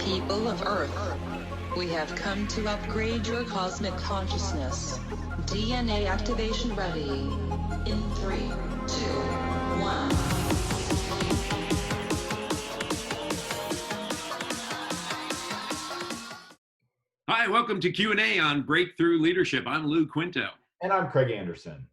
People of Earth, we have come to upgrade your cosmic consciousness. DNA activation ready. In 3, 2, 1. Hi, welcome to Q&A on Breakthrough Leadership. I'm Lou Quinto. And I'm Craig Anderson.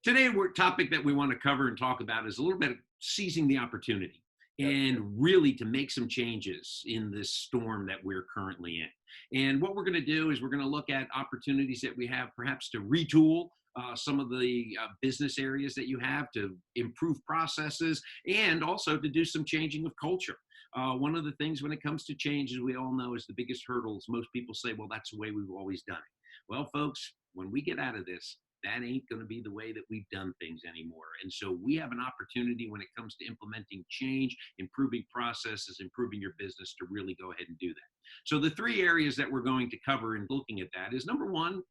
Today, topic that we want to cover and talk about is a little bit of seizing the opportunity and really to make some changes in this storm that we're currently in. And what we're going to do is we're going to look at opportunities that we have perhaps to retool some of the business areas that you have, to improve processes, and also to do some changing of culture. One of the things when it comes to change, as we all know, is the biggest hurdles. Most people say, well, that's the way we've always done it. Well, folks, when we get out of this, that ain't going to be the way that we've done things anymore. And so we have an opportunity when it comes to implementing change, improving processes, improving your business to really go ahead and do that. So the three areas that we're going to cover in looking at that is, number one,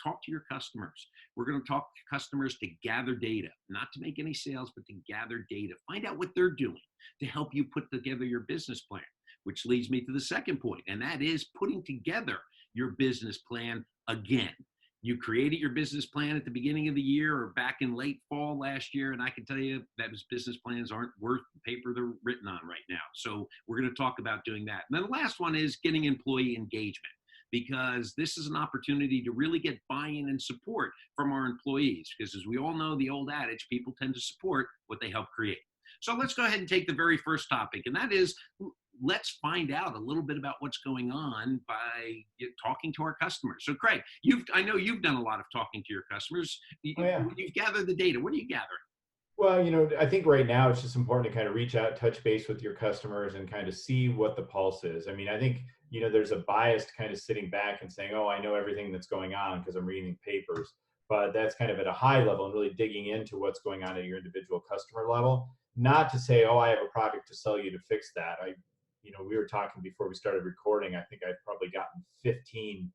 talk to your customers. We're going to talk to customers to gather data, not to make any sales, but to gather data. Find out what they're doing to help you put together your business plan, which leads me to the second point, and that is putting together your business plan again. You created your business plan at the beginning of the year or back in late fall last year, and I can tell you that business plans aren't worth the paper they're written on right now. So we're going to talk about doing that. And then the last one is getting employee engagement, because this is an opportunity to really get buy-in and support from our employees. Because as we all know, the old adage, people tend to support what they help create. So let's go ahead and take the very first topic, and that is, let's find out a little bit about what's going on by talking to our customers. So Craig, I know you've done a lot of talking to your customers. You've gathered the data. What are you gathering? Well, I think right now it's just important to kind of reach out, touch base with your customers and kind of see what the pulse is. I mean, I think, there's a bias to kind of sitting back and saying, oh, I know everything that's going on because I'm reading papers. But that's kind of at a high level and really digging into what's going on at your individual customer level. Not to say, oh, I have a product to sell you to fix that. We were talking before we started recording. I think I've probably gotten 15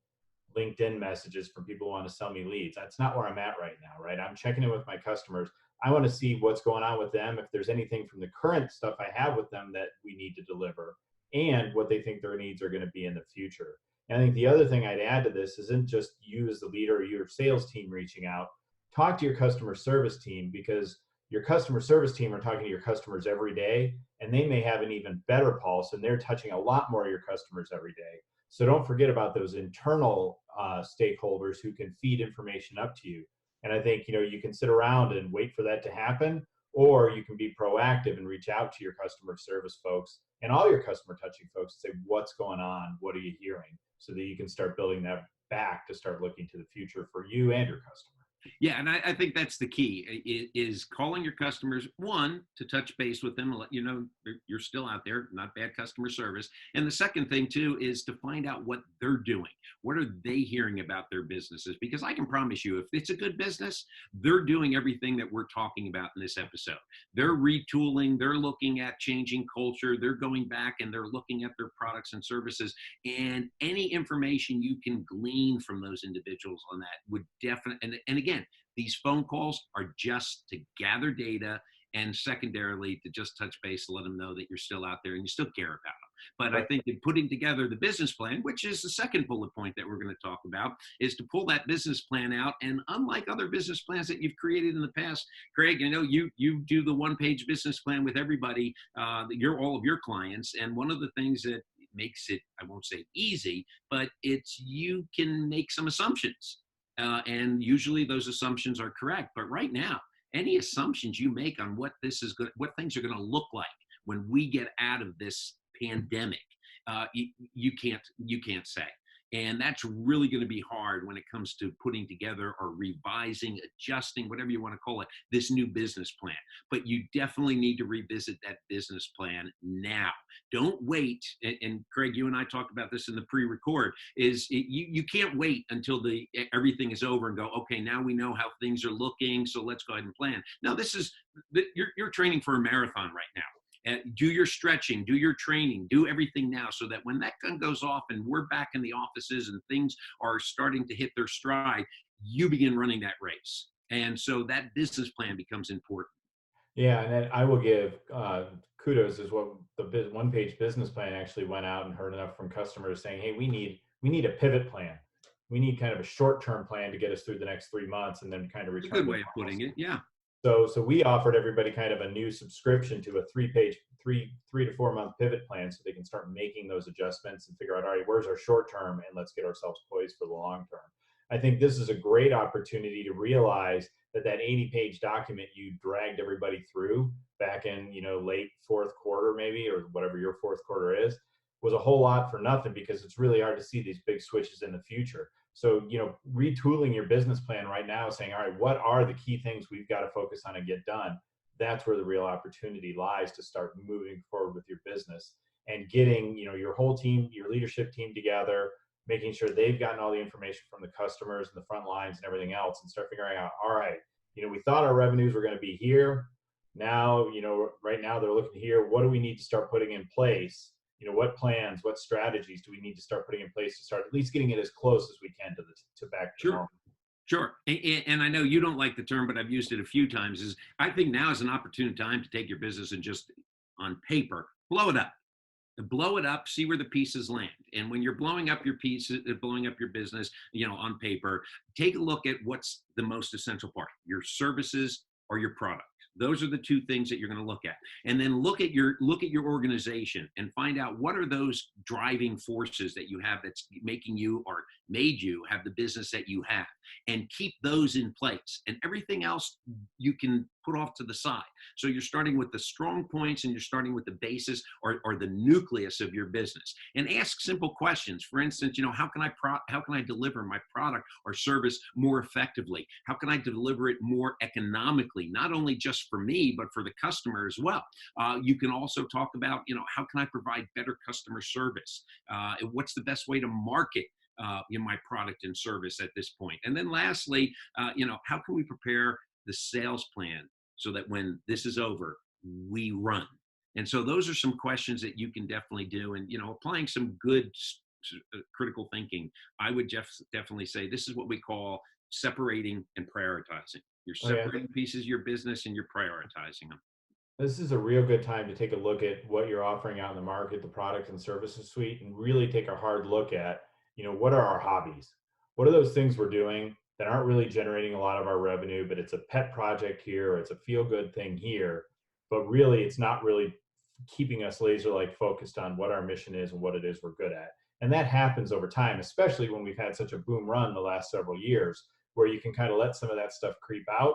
LinkedIn messages from people who want to sell me leads. That's not where I'm at right now, right? I'm checking in with my customers. I want to see what's going on with them, if there's anything from the current stuff I have with them that we need to deliver, and what they think their needs are going to be in the future. And I think the other thing I'd add to this isn't just you as the leader or your sales team reaching out. Talk to your customer service team, because your customer service team are talking to your customers every day, and they may have an even better pulse, and they're touching a lot more of your customers every day. So don't forget about those internal stakeholders who can feed information up to you. And I think, you can sit around and wait for that to happen, or you can be proactive and reach out to your customer service folks and all your customer touching folks and say, what's going on? What are you hearing? So that you can start building that back to start looking to the future for you and your customer. Yeah, and I think that's the key, is calling your customers, one, to touch base with them and let you know you're still out there, not bad customer service. And the second thing, too, is to find out what they're doing. What are they hearing about their businesses? Because I can promise you, if it's a good business, they're doing everything that we're talking about in this episode. They're retooling, they're looking at changing culture, they're going back and they're looking at their products and services. And any information you can glean from those individuals on that would definitely, and again, these phone calls are just to gather data, and secondarily to just touch base to let them know that you're still out there and you still care about them. But I think in putting together the business plan, which is the second bullet point that we're going to talk about, is to pull that business plan out. And unlike other business plans that you've created in the past, Craig, you do the one-page business plan with everybody, all of your clients. And one of the things that makes it, I won't say easy, but you can make some assumptions. And usually those assumptions are correct. But right now, any assumptions you make on what what things are going to look like when we get out of this pandemic, you can't say. And that's really going to be hard when it comes to putting together or revising, adjusting, whatever you want to call it, this new business plan. But you definitely need to revisit that business plan now. Don't wait. And Craig, you and I talked about this in the pre-record, you can't wait until everything is over and go, okay, now we know how things are looking, so let's go ahead and plan. No, you're training for a marathon right now. Do your stretching, do your training, do everything now, so that when that gun goes off and we're back in the offices and things are starting to hit their stride, you begin running that race. And so that business plan becomes important. Yeah, and then I will give kudos is what the one page business plan actually went out and heard enough from customers saying, hey, we need a pivot plan. We need kind of a short-term plan to get us through the next 3 months and then kind of It's a return good to way of putting it. Yeah. so we offered everybody kind of a new subscription to a 3-page, 3 to 4 month pivot plan so they can start making those adjustments and figure out, all right, where's our short term and let's get ourselves poised for the long term. I think this is a great opportunity to realize that 80-page document you dragged everybody through back in, late fourth quarter maybe, or whatever your fourth quarter is, was a whole lot for nothing because it's really hard to see these big switches in the future. So, retooling your business plan right now, saying, all right, what are the key things we've got to focus on and get done? That's where the real opportunity lies to start moving forward with your business and getting, your whole team, your leadership team together, making sure they've gotten all the information from the customers and the front lines and everything else and start figuring out, all right, we thought our revenues were going to be here. Now, right now they're looking here. What do we need to start putting in place? What plans, what strategies do we need to start putting in place to start at least getting it as close as we can to back to normal? Sure. And I know you don't like the term, but I've used it a few times. Is I think now is an opportune time to take your business and just on paper, blow it up. Blow it up, see where the pieces land. And when you're blowing up your pieces, blowing up your business, on paper, take a look at what's the most essential part, your services or your product. Those are the two things that you're going to look at. And then look at your organization and find out what are those driving forces that you have that's making you or made you have the business that you have, and keep those in place. And everything else you can put off to the side. So you're starting with the strong points and you're starting with the basis or the nucleus of your business, and ask simple questions. For instance, how can I deliver my product or service more effectively? How can I deliver it more economically, not only just for me, but for the customer as well? You can also talk about, how can I provide better customer service? What's the best way to market my product and service at this point? And then lastly, how can we prepare the sales plan so that when this is over, we run? And so those are some questions that you can definitely do. And, applying some good critical thinking, I would definitely say this is what we call separating and prioritizing. You're separating pieces of your business and you're prioritizing them. This is a real good time to take a look at what you're offering out in the market, the product and services suite, and really take a hard look at, what are our hobbies? What are those things we're doing that aren't really generating a lot of our revenue, but it's a pet project here, or it's a feel-good thing here, but really it's not really keeping us laser-like focused on what our mission is and what it is we're good at. And that happens over time, especially when we've had such a boom run the last several years, where you can kind of let some of that stuff creep out.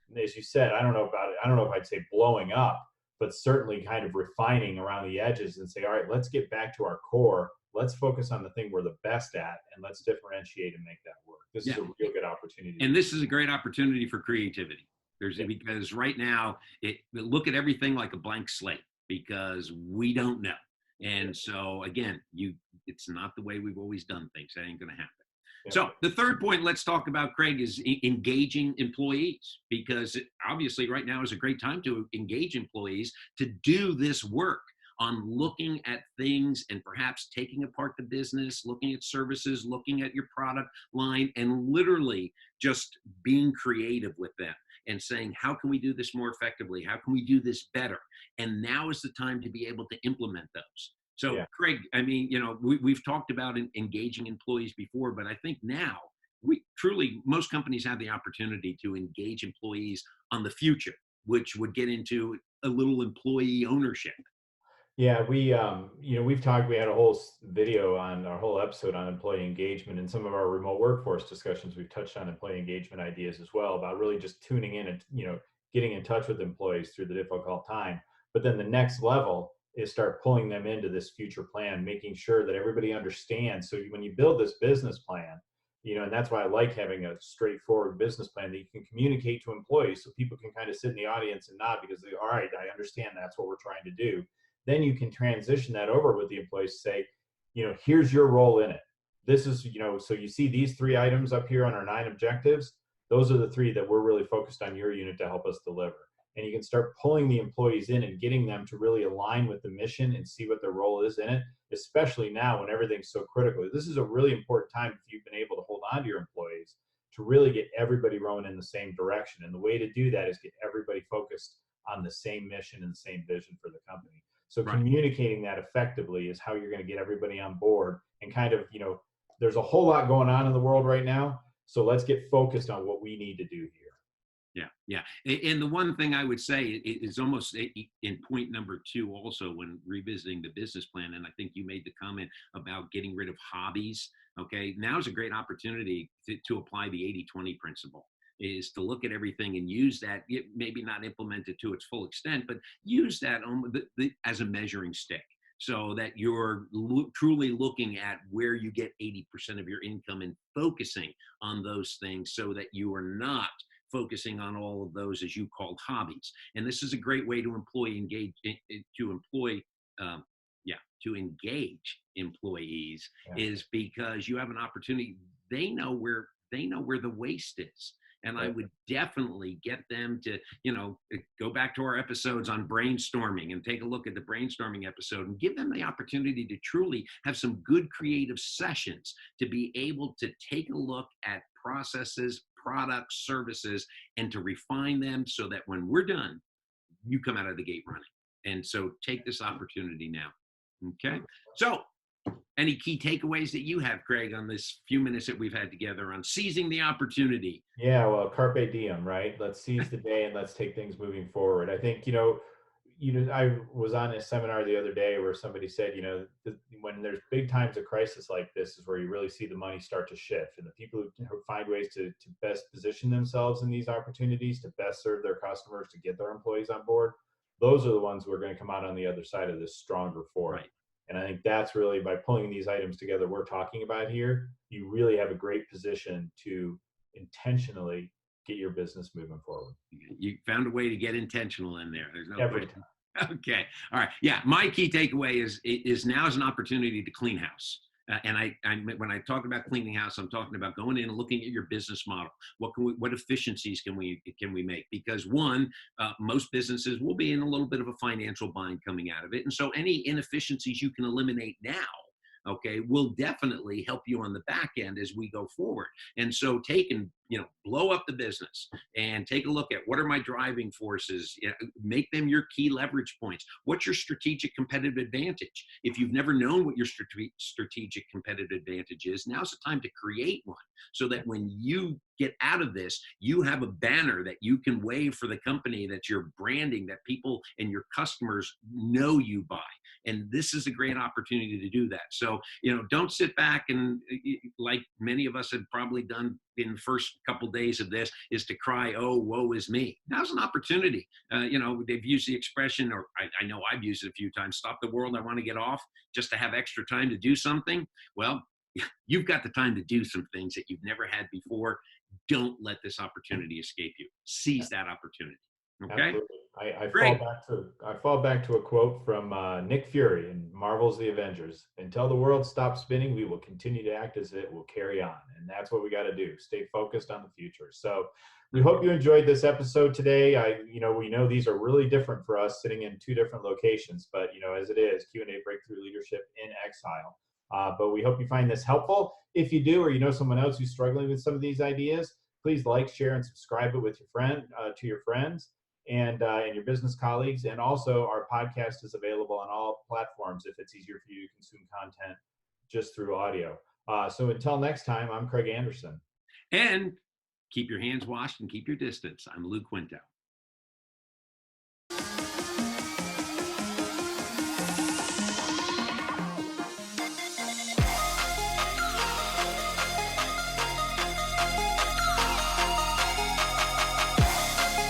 And as you said, I don't know if I'd say blowing up, but certainly kind of refining around the edges and say, all right, let's get back to our core. Let's focus on the thing we're the best at, and let's differentiate and make that work. This is a real good opportunity. And this is a great opportunity for creativity. Because right now, look at everything like a blank slate, because we don't know. And so again, it's not the way we've always done things. That ain't going to happen. Yeah. So the third point let's talk about, Craig, is engaging employees, because obviously right now is a great time to engage employees to do this work on looking at things and perhaps taking apart the business, looking at services, looking at your product line, and literally just being creative with them and saying, how can we do this more effectively? How can we do this better? And now is the time to be able to implement those. So, Craig, I mean, we've talked about engaging employees before, but I think now most companies have the opportunity to engage employees on the future, which would get into a little employee ownership. Yeah, we had a whole video on our whole episode on employee engagement, and some of our remote workforce discussions. We've touched on employee engagement ideas as well, about really just tuning in and, getting in touch with employees through the difficult time. But then the next level is start pulling them into this future plan, making sure that everybody understands. So when you build this business plan, and that's why I like having a straightforward business plan that you can communicate to employees, so people can kind of sit in the audience and nod because all right, I understand that's what we're trying to do. Then you can transition that over with the employees, say, here's your role in it. This is, so you see these 3 items up here on our 9 objectives. Those are the 3 that we're really focused on your unit to help us deliver. And you can start pulling the employees in and getting them to really align with the mission and see what their role is in it, especially now when everything's so critical. This is a really important time, if you've been able to hold on to your employees, to really get everybody rowing in the same direction. And the way to do that is get everybody focused on the same mission and the same vision for the company. So Right. communicating that effectively is how you're going to get everybody on board and kind of, there's a whole lot going on in the world right now. So let's get focused on what we need to do here. Yeah, yeah. And the one thing I would say is almost in point number 2 also when revisiting the business plan, and I think you made the comment about getting rid of hobbies. Okay, now's a great opportunity to apply the 80-20 principle, is to look at everything and use that, maybe not implement it to its full extent, but use that as a measuring stick, so that you're truly looking at where you get 80% of your income and focusing on those things, so that you are not focusing on all of those, as you called, hobbies. And this is a great way to engage employees, Yeah. is because you have an opportunity. They know where the waste is. And I would definitely get them to, go back to our episodes on brainstorming and take a look at the brainstorming episode and give them the opportunity to truly have some good creative sessions, to be able to take a look at processes, products, services, and to refine them, so that when we're done, you come out of the gate running. And so take this opportunity now. Okay. So any key takeaways that you have, Craig, on this few minutes that we've had together on seizing the opportunity? Yeah, well, carpe diem, right? Let's seize the day and let's take things moving forward. I think, I was on a seminar the other day where somebody said, when there's big times of crisis like this is where you really see the money start to shift, and the people who find ways to best position themselves in these opportunities, to best serve their customers, to get their employees on board, those are the ones who are going to come out on the other side of this stronger for it. Right. And I think that's really, by pulling these items together we're talking about here, you really have a great position to intentionally get your business moving forward. You found a way to get intentional in there. There's no Every question. Okay. All right. Yeah. My key takeaway is now is an opportunity to clean house. And when I talk about cleaning house, I'm talking about going in and looking at your business model. What efficiencies can we make? Because most businesses will be in a little bit of a financial bind coming out of it. And so any inefficiencies you can eliminate now, okay, will definitely help you on the back end as we go forward. And so blow up the business and take a look at, what are my driving forces? Make them your key leverage points. What's your strategic competitive advantage? If you've never known what your strategic competitive advantage is, now's the time to create one, so that when you get out of this, you have a banner that you can wave for the company, that you're branding, that people and your customers know you by. And this is a great opportunity to do that. So, don't sit back and, like many of us have probably done in the first couple days of this, is to cry, oh, woe is me. Now's an opportunity. They've used the expression, or I know I've used it a few times, stop the world, I want to get off, just to have extra time to do something. Well, you've got the time to do some things that you've never had before. Don't let this opportunity escape you. Seize that opportunity. Okay. Absolutely. I fall back to a quote from Nick Fury in Marvel's The Avengers. Until the world stops spinning, we will continue to act as it will carry on. And that's what we got to do. Stay focused on the future. So we hope you enjoyed this episode today. We know these are really different for us, sitting in 2 different locations, but as it is, Q&A Breakthrough Leadership in Exile. But we hope you find this helpful. If you do, or you know someone else who's struggling with some of these ideas, please like, share, and subscribe it with to your friends and your business colleagues. And also, our podcast is available on all platforms if it's easier for you to consume content just through audio. So until next time, I'm Craig Anderson. And keep your hands washed and keep your distance. I'm Lou Quinto.